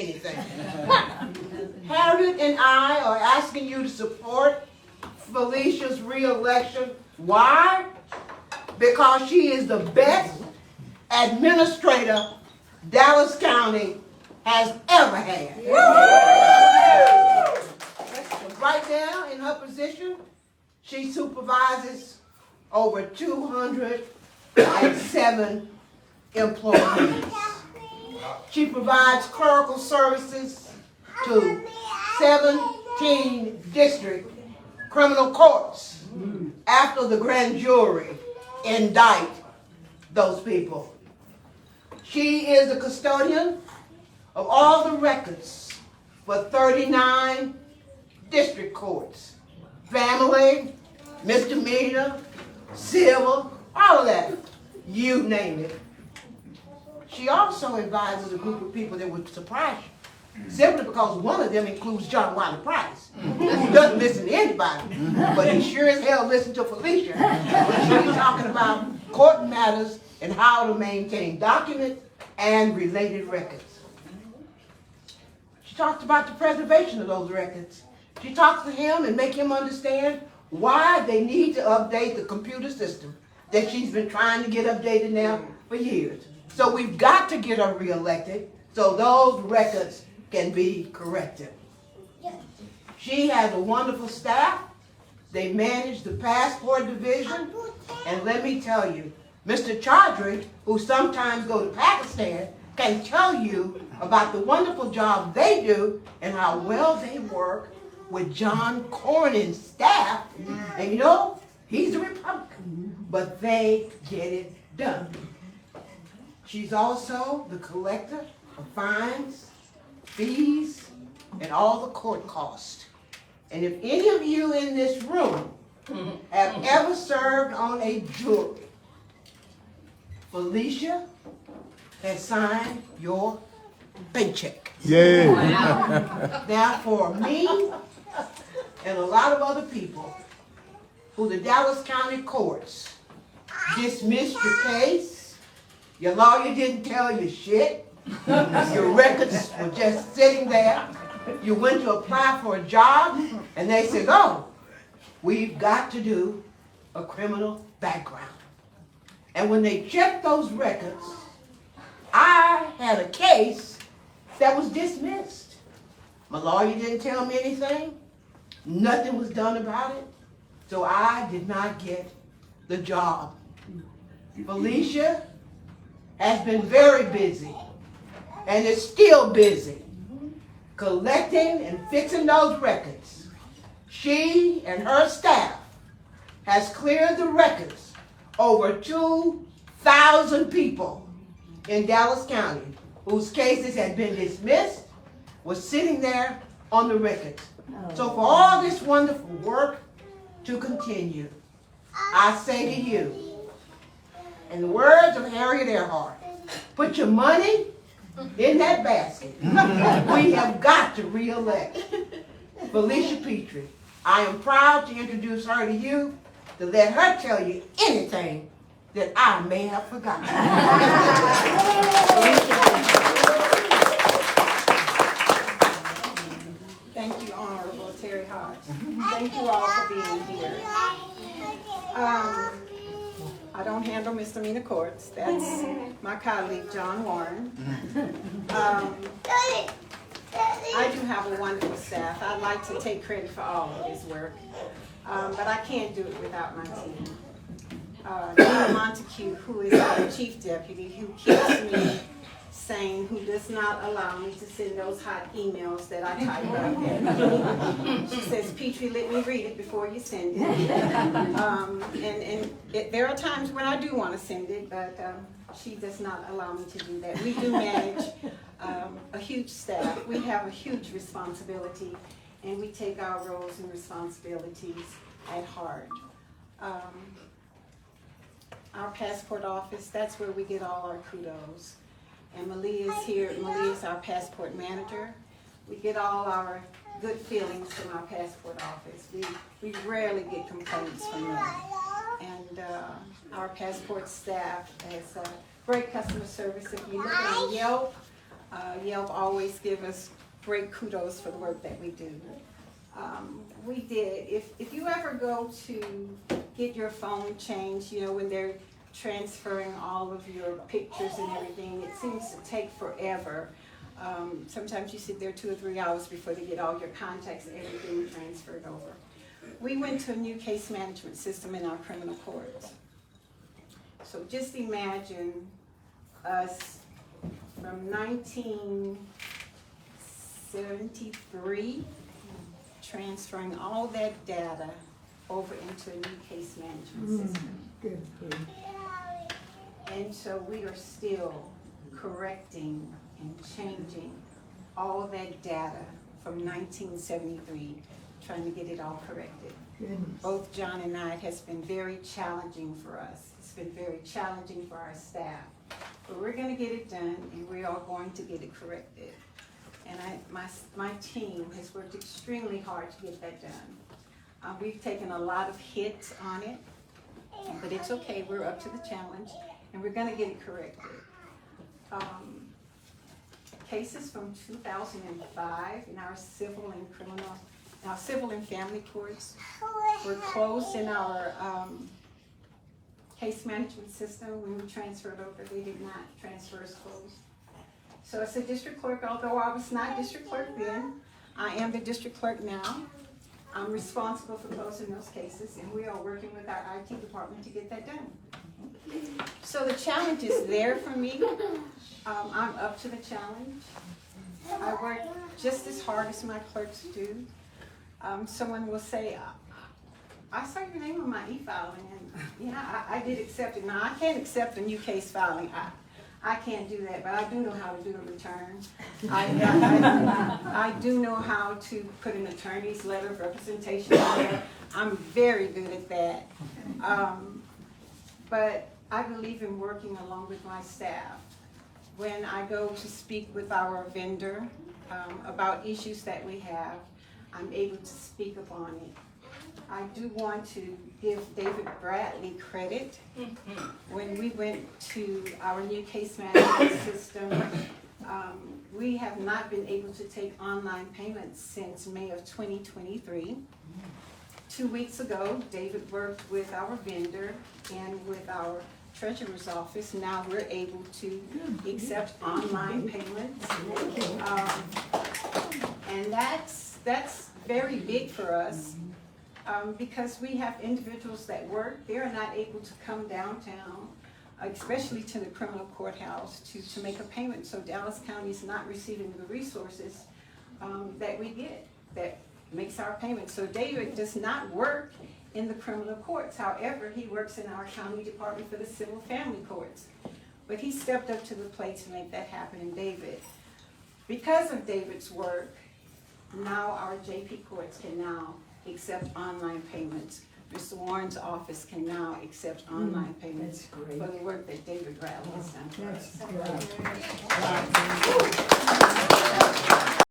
anything. Harriet and I are asking you to support Felicia's re-election. Why? Because she is the best administrator Dallas County has ever had. Right now, in her position, she supervises over 207 employees. She provides clerical services to 17 district criminal courts after the grand jury indict those people. She is the custodian of all the records for 39 district courts. Family, misdemeanor, civil, all of that. You name it. She also advises a group of people that would surprise you, simply because one of them includes John Wiley Price, who doesn't listen to anybody, but he sure as hell listens to Felecia when she's talking about court matters and how to maintain documents and related records. She talks about the preservation of those records. She talks to him and make him understand why they need to update the computer system that she's been trying to get updated now for years. So we've got to get her reelected so those records can be corrected. She has a wonderful staff. They manage the passport division. And let me tell you, Mr. Chaudhry, who sometimes go to Pakistan, can tell you about the wonderful job they do and how well they work with John Cornyn's staff. And you know, he's a Republican, but they get it done. She's also the collector of fines, fees, and all the court costs. And if any of you in this room have ever served on a jury, Felecia has signed your paycheck. Yeah. Wow. Now for me and a lot of other people who the Dallas County courts dismissed your case, your lawyer didn't tell you shit, your records were just sitting there, you went to apply for a job and they said, oh, we've got to do a criminal background. And when they checked those records, I had a case that was dismissed. My lawyer didn't tell me anything. Nothing was done about it. So I did not get the job. Felecia has been very busy and is still busy collecting and fixing those records. She and her staff has cleared the records over 2,000 people in Dallas County whose cases had been dismissed, was sitting there on the records. So for all this wonderful work to continue, I say to you, in the words of Harriet Earhart, put your money in that basket. We have got to re-elect Felecia Pitre. I am proud to introduce her to you, to let her tell you anything that I may have forgotten. Thank you, Honorable Terry Hodge. Thank you all for being here. I don't handle misdemeanor courts. That's my colleague, John Warren. I do have a wonderful staff. I'd like to take credit for all of his work, but I can't do it without my team. Nina Montague, who is our chief deputy, who keeps me sane, who does not allow me to send those hot emails that I type up. She says, Pitre, let me read it before you send it. There are times when I do want to send it, but she does not allow me to do that. We do manage a huge staff. We have a huge responsibility, and we take our roles and responsibilities at heart. Our passport office, that's where we get all our kudos. And Malia is here. Malia is our passport manager. We get all our good feelings from our passport office. We rarely get complaints from them. And our passport staff has great customer service. If you look on Yelp, Yelp always give us great kudos for the work that we do. We did, if you ever go to get your phone changed, you know, when they're transferring all of your pictures and everything, it seems to take forever. Sometimes you sit there 2 or 3 hours before they get all your contacts and everything transferred over. We went to a new case management system in our criminal courts. So just imagine us from 1973 transferring all that data over into a new case management system. Good. And so we are still correcting and changing all that data from 1973, trying to get it all corrected. Goodness. Both John and I, it has been very challenging for us. It's been very challenging for our staff. But we're gonna get it done, and we are going to get it corrected. And my team has worked extremely hard to get that done. We've taken a lot of hits on it, but it's okay, we're up to the challenge, and we're gonna get it corrected. Cases from 2005 in our civil and family courts were closed in our case management system when we transferred over. They did not transfer as closed. So as a district clerk, although I was not district clerk then, I am the district clerk now. I'm responsible for closing those cases, and we are working with our IT department to get that done. So the challenge is there for me. I'm up to the challenge. I work just as hard as my clerks do. Someone will say, I saw your name on my e-filing, and yeah, I did accept it. Now, I can't accept a new case filing. I can't do that, but I do know how to do a return. I do know how to put an attorney's letter of representation on there. I'm very good at that. But I believe in working along with my staff. When I go to speak with our vendor about issues that we have, I'm able to speak upon it. I do want to give David Bradley credit. When we went to our new case management system, we have not been able to take online payments since May of 2023. 2 weeks ago, David worked with our vendor and with our treasurer's office. Now we're able to accept online payments. And that's very big for us. Because we have individuals that work, they're not able to come downtown, especially to the criminal courthouse, to make a payment. So Dallas County is not receiving the resources that we get that makes our payment. So David does not work in the criminal courts. However, he works in our county department for the civil family courts. But he stepped up to the plate to make that happen. And because of David's work, now our JP courts can now accept online payments. Mr. Warren's office can now accept online payments for the work that David Bradley has done for us. That's great.